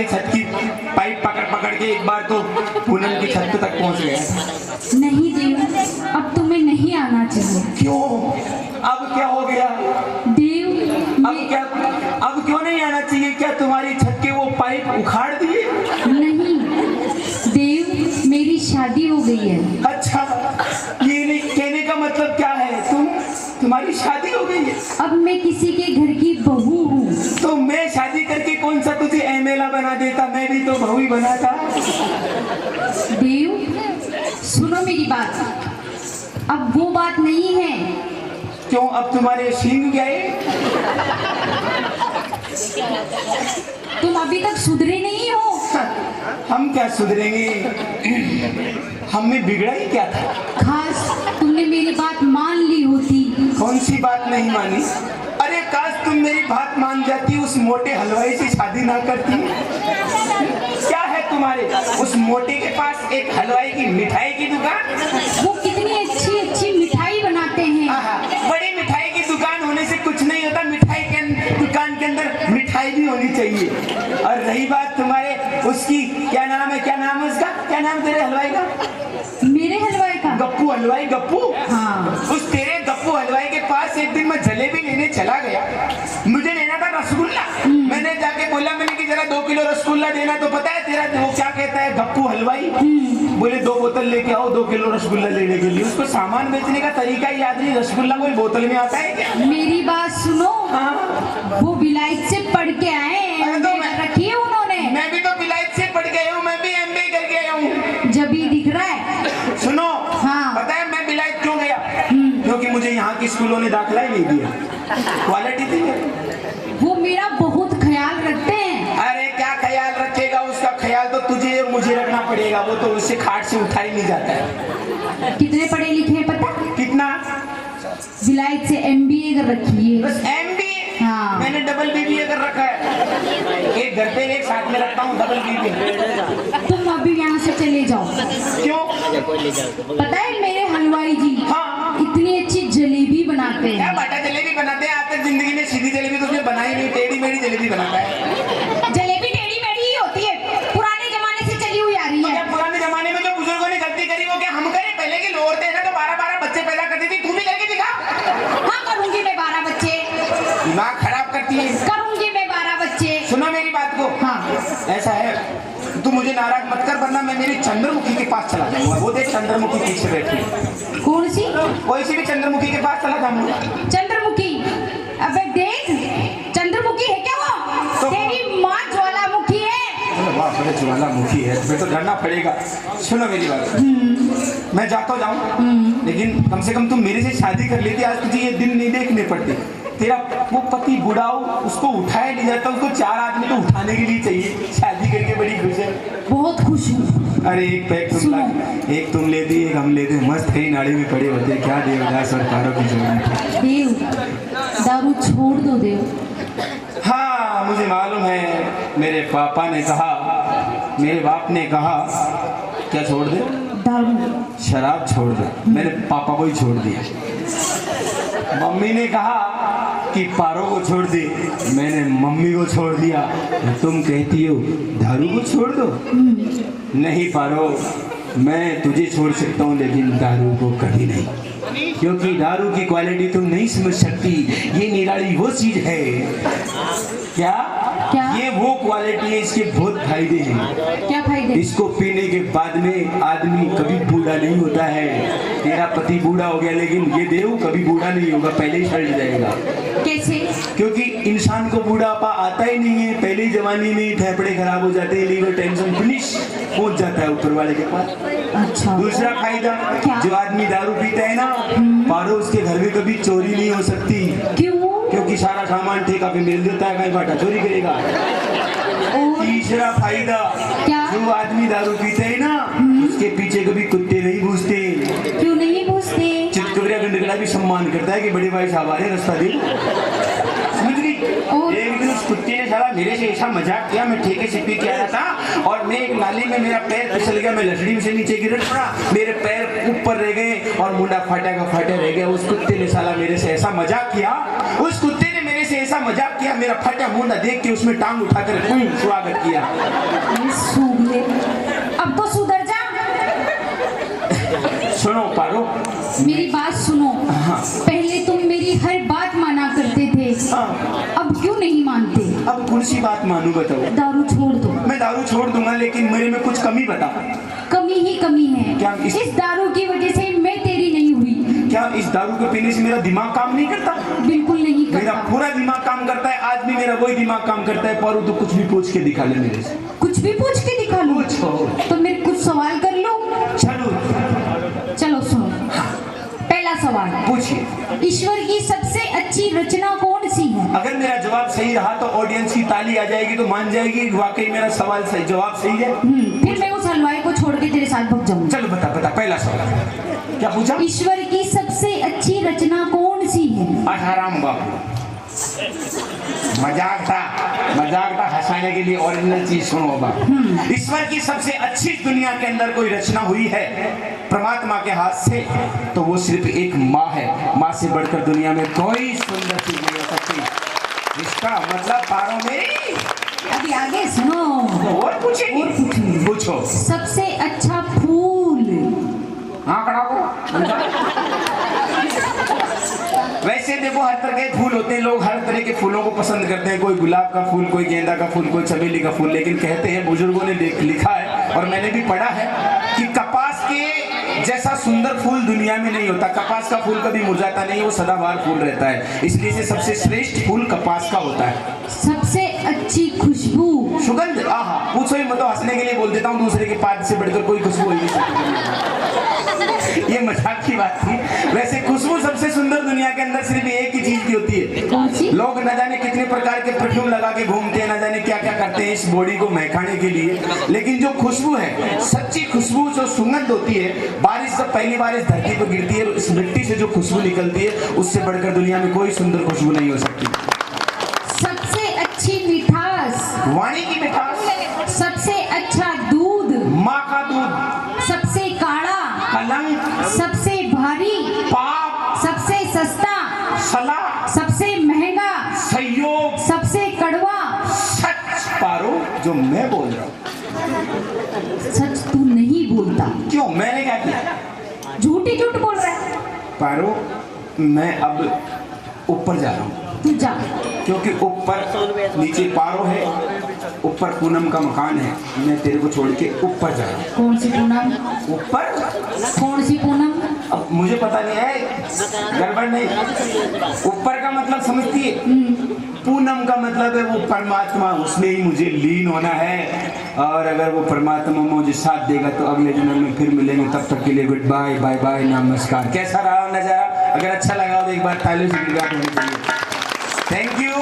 वाली छत की पाइप पकड़ पकड़ के एक बार तो पूनम की छत तक पहुंच गया था। नहीं देव, अब तुम्हें नहीं आना चाहिए। क्यों? अब क्या हो गया देव? अब क्यों नहीं आना चाहिए? क्या तुम्हारी छत के वो पाइप उखाड़ दिए? नहीं देव, मेरी शादी हो गई है। अच्छा, ये नहीं कहने का मतलब क्या है? तुम्हारी शादी हो गई है? अब मैं किसी के घर की बहू हूँ। तो मैं शादी करके कौन सा तुझे एमएलए बना देता? मैं भी तो बहू ही बना था। देव सुनो मेरी बात, अब वो बात नहीं है। क्यों? अब तुम्हारे सींग गए? तुम अभी तक सुधरे नहीं हो। हम क्या सुधरेंगे? हम में बिगड़ा ही क्या था? खास तुमने मेरी बात मान ली होती। कौन सी बात नहीं मानी? अरे काश तुम मेरी बात मान जाती, उस मोटे हलवाई से शादी ना करती। क्या है तुम्हारे उस मोटे के पास एक हलवाई की मिठाई की दुकान? वो कितनी अच्छी अच्छी मिठाई बनाते हैं। बड़ी मिठाई की दुकान होने से कुछ नहीं होता, मिठाई के दुकान के अंदर मिठाई भी होनी चाहिए। और रही बात तुम्हारे उसकी, क्या नाम है उसका? क्या नाम तेरे हलवाई का? मेरे हलवाई का? गप्पू हलवाई। गप्पू? हाँ। उस तेरे गप्पू हलवाई के पास एक दिन मैं जलेबी लेने चला गया। मुझे लेना था रसगुल्ला। मैंने जाके बोला, मैंने कि जरा 2 किलो रसगुल्ला देना। तो पता है तेरा वो क्या कहता है गप्पू हलवाई? बोले 2 बोतल लेके आओ 2 किलो रसगुल्ला लेने के लिए। उसको सामान बेचने का तरीका ही याद नहीं, रसगुल्ला कोई बोतल में आता है क्या? मेरी बात सुनो। हाँ। वो विलायत से पढ़ के आए हैं, तो रखी है उन्होंने। मैं भी तो विलायत से पढ़ गया हूँ, मैं भी एमबीए करके आया हूँ। जब ही दिख रहा है। सुनो, हाँ। पता है मैं विलायत क्यों गया? क्योंकि मुझे यहाँ के स्कूलों ने दाखिला ही नहीं दिया, क्वालिटी थी। वो मेरा बहुत ख्याल रखते हैं। अरे क्या ख्याल रखेगा? उसका ख्याल तो तुझे और मुझे रखना पड़ेगा, वो तो उससे खाट से उठा ही नहीं जाता है। कितने पढ़े लिखे हैं पता? कितना? विलायत से एमबीए कर रखी है। बस एमबीए? हाँ। मैंने डबल बीबीए कर रखा है। एक घर पे एक साथ में रखता हूँ डबल बीबीए। तुम अभी यहाँ से चले जाओ। क्यों? पता है मेरे हलवाई जी हाँ। इतनी अच्छी जलेबी बनाते क्या हैं। बाटा जलेबी बनाते हैं? आज तक जिंदगी में सीधी जलेबी तो उसने बनाई नहीं, टेढ़ी मेढ़ी जलेबी बनाता है। जलेबी टेढ़ी मेढ़ी ही होती है, पुराने जमाने से चली हुई आ रही तो है। क्या पुराने जमाने में जो बुजुर्गों ने गलती करी वो क्या हम करें? पहले की औरतें हैं ना तो 12-12 बच्चे पैदा करती थी, तू भी करके दिखा। हाँ करूंगी मैं 12 बच्चे। दिमाग खराब करती है। करूंगी मैं 12 बच्चे। सुनो मेरी बात को। हाँ। ऐसा है, तू मुझे नाराज मत कर, वरना मैं मेरी चंद्रमुखी के पास चला जाऊंगा। वो देख चंद्रमुखी पीछे बैठी है। कौन सी? कोई सी भी चंद्रमुखी के पास चला जाऊंगा। चंद्रमुखी? अबे देख, चंद्रमुखी है क्या वो? तो तेरी माँ ज्वालामुखी है। वाह, बड़े ज्वालामुखी है, तुम्हें तो डरना पड़ेगा। सुनो मेरी बात, मैं जाता जाऊं, लेकिन कम से कम तुम मेरे से शादी कर लेती, आज तुझे ये दिन नहीं देखने पड़ते। तेरा वो पति बुढ़ाओ, उसको उठाया नहीं जाता, उसको 4 आदमी तो उठाने के लिए चाहिए। शादी करके बड़ी खुश है। बहुत खुश हूँ। अरे एक पैक एक तुम लेती, एक हम लेते, मस्त कई नाड़ी में पड़े होते। क्या देवदास और तारों की जोड़ी। देव दारू छोड़ दो देव। हाँ मुझे मालूम है, मेरे पापा ने कहा, मेरे बाप ने कहा क्या छोड़ दे? दारू। शराब छोड़ दे। मैंने पापा को ही छोड़ दिया। मम्मी ने कहा कि पारो को छोड़ दे, मैंने मम्मी को छोड़ दिया। तुम कहती हो दारू को छोड़ दो? नहीं पारो, मैं तुझे छोड़ सकता हूँ लेकिन दारू को कभी नहीं, क्योंकि दारू की क्वालिटी तुम नहीं समझ सकती। ये निराली वो चीज है। क्या? ये वो क्वालिटी है, इसके बहुत फायदे हैं। क्या फायदे? इसको पीने के बाद में आदमी कभी बूढ़ा नहीं होता है। तेरा पति बूढ़ा हो गया, लेकिन ये देव कभी बूढ़ा नहीं होगा, पहले ही सड़ जाएगा। कैसे? क्योंकि इंसान को बूढ़ापा आता ही नहीं है, पहले ही जवानी में फेफड़े खराब हो जाते हैं, लीवर टेंशन फिनिश पहुंच जाता है ऊपर वाले के पास। अच्छा। दूसरा फायदा, जो आदमी दारू पीता है ना, पारो उसके घर में कभी चोरी नहीं हो सकती। क्यों? क्योंकि सारा सामान ठेका पे मिल देता है, कहीं बाटा चोरी करेगा। तीसरा फायदा, जो आदमी दारू पीते है ना, उसके पीछे कभी कुत्ते नहीं भूसते। क्यों नहीं भूसते? चितकबरिया गंडकला भी सम्मान करता है कि बड़े भाई साहब आ रहे, रास्ता दे। समझ गई? एक दिन उस कुत्ते ने साला मेरे से ऐसा मजाक किया, मैं ठेके से पी के आया था और मैं एक नाली में मेरा पैर फिसल गया, मैं लकड़ी से नीचे गिर पड़ा, मेरे पैर ऊपर रह गए और मुंडा फाटा का फाटा रह गया। उस कुत्ते ने साला मेरे से ऐसा मजाक किया, उस कुत्ते ने मेरे से कैसा मजाक किया, मेरा फटा मुंह ना देख के उसमें टांग उठाकर स्वागत किया। ये सूले, अब तो सुधर जा। सुनो पारो, मेरी बात सुनो। हाँ। पहले तुम मेरी हर बात माना करते थे, हाँ। अब क्यों नहीं मानते? अब कौन सी बात मानूं बताओ? दारू छोड़ दो। मैं दारू छोड़ दूंगा, लेकिन मेरे में कुछ कमी बता। कमी ही कमी है। क्या इस दारू की वजह से मैं तेरी नहीं हुई। क्या इस दारू के पीने से मेरा दिमाग काम नहीं करता? बिल्कुल नहीं मेरा करता। पूरा दिमाग काम करता है, आज भी मेरा वही दिमाग काम करता है। पारो तो कुछ भी पूछ के दिखा ले मेरे से। कुछ भी पूछ के दिखा लो। पूछो। तो मेरे कुछ सवाल कर लो। चलो सुनो। पहला सवाल, पूछिए। ईश्वर की सबसे अच्छी रचना कौन सी है? अगर मेरा जवाब सही रहा तो ऑडियंस की ताली आ जाएगी, तो मान जाएगी कि वाकई मेरा सवाल सही, जवाब सही है। फिर मैं उस हलवाई को छोड़ के तेरे साथ भग जाऊंगी। चलो बता पहला सवाल क्या पूछा? ईश्वर की सबसे अच्छी रचना कौन सी है? आठाराम बाबू। मजाक था हंसाने के लिए, ओरिजिनल चीज सुनो बाबा। ईश्वर की सबसे अच्छी दुनिया के अंदर कोई रचना हुई है परमात्मा के हाथ से, तो वो सिर्फ एक माँ है। माँ से बढ़कर दुनिया में कोई सुंदर चीज नहीं हो सकती। इसका मतलब पारो मेरी। अभी आगे सुनो। और पूछेगी? पूछो। सबसे अच्छा फूल? हाँ खड़ा को। वैसे देखो हर तरह के फूल होते हैं, लोग हर तरह के फूलों को पसंद करते हैं। कोई गुलाब का फूल, कोई गेंदा का फूल, कोई चमेली का फूल। लेकिन कहते हैं, बुजुर्गों ने लिखा है और मैंने भी पढ़ा है कि कपास के जैसा सुंदर फूल दुनिया में नहीं होता। कपास का फूल कभी मुरझाता नहीं, वो सदाबहार फूल रहता है। इसलिए से सबसे श्रेष्ठ फूल कपास का होता है। सबसे अच्छी खुशबू? सुगंध। आहा, पूछो ही मतलब हंसने के लिए बोल देता हूँ, दूसरे के पाद से बढ़कर कोई खुशबू ही नहीं सकती। ये मजाक की बात थी। वैसे खुशबू सबसे सुंदर दुनिया के अंदर सिर्फ एक ही चीज की होती है। कौन सी? लोग न जाने कितने प्रकार के परफ्यूम लगा के घूमते हैं, न जाने क्या क्या करते हैं इस बॉडी को महकाने के लिए, लेकिन जो खुशबू है, सच्ची खुशबू, जो सुगंध होती है, बारिश जब पहली बारिश धरती पर गिरती है, इस मिट्टी से जो खुशबू निकलती है, उससे बढ़कर दुनिया में कोई सुंदर खुशबू नहीं हो सकती। सबसे अच्छी मिठास? वाणी की मिठास। सबसे अच्छा दूध? माँ का दूध। सबसे काढ़ा? कलंक। सबसे भारी? पाप। सबसे सस्ता? सलाह। सबसे महंगा? सहयोग। सबसे कड़वा? सच पारो, जो मैं बोल रहा हूँ। सच तू नहीं बोलता। क्यों? मैंने क्या किया? झूठ ही झूठ बोल रहा है। पारो, मैं अब ऊपर जा रहा हूँ, तू जा। क्योंकि ऊपर नीचे पारो है, ऊपर पूनम का मकान है। मैं तेरे को छोड़ के ऊपर जा रहा हूँ। कौन सी पूनम? ऊपर? कौन सी पूनम? अब मुझे पता नहीं है, गड़बड़ नहीं। ऊपर का मतलब समझती है? पूनम का मतलब है वो परमात्मा, उसमें ही मुझे लीन होना है। और अगर वो परमात्मा मुझे साथ देगा तो अगले जन्म में फिर मिलेंगे। तब तक के लिए गुड बाय, बाय बाय, नमस्कार। कैसा रहा नजारा? अगर अच्छा लगा तो एक बार तालियों से मुलाकात होनी चाहिए। Thank you.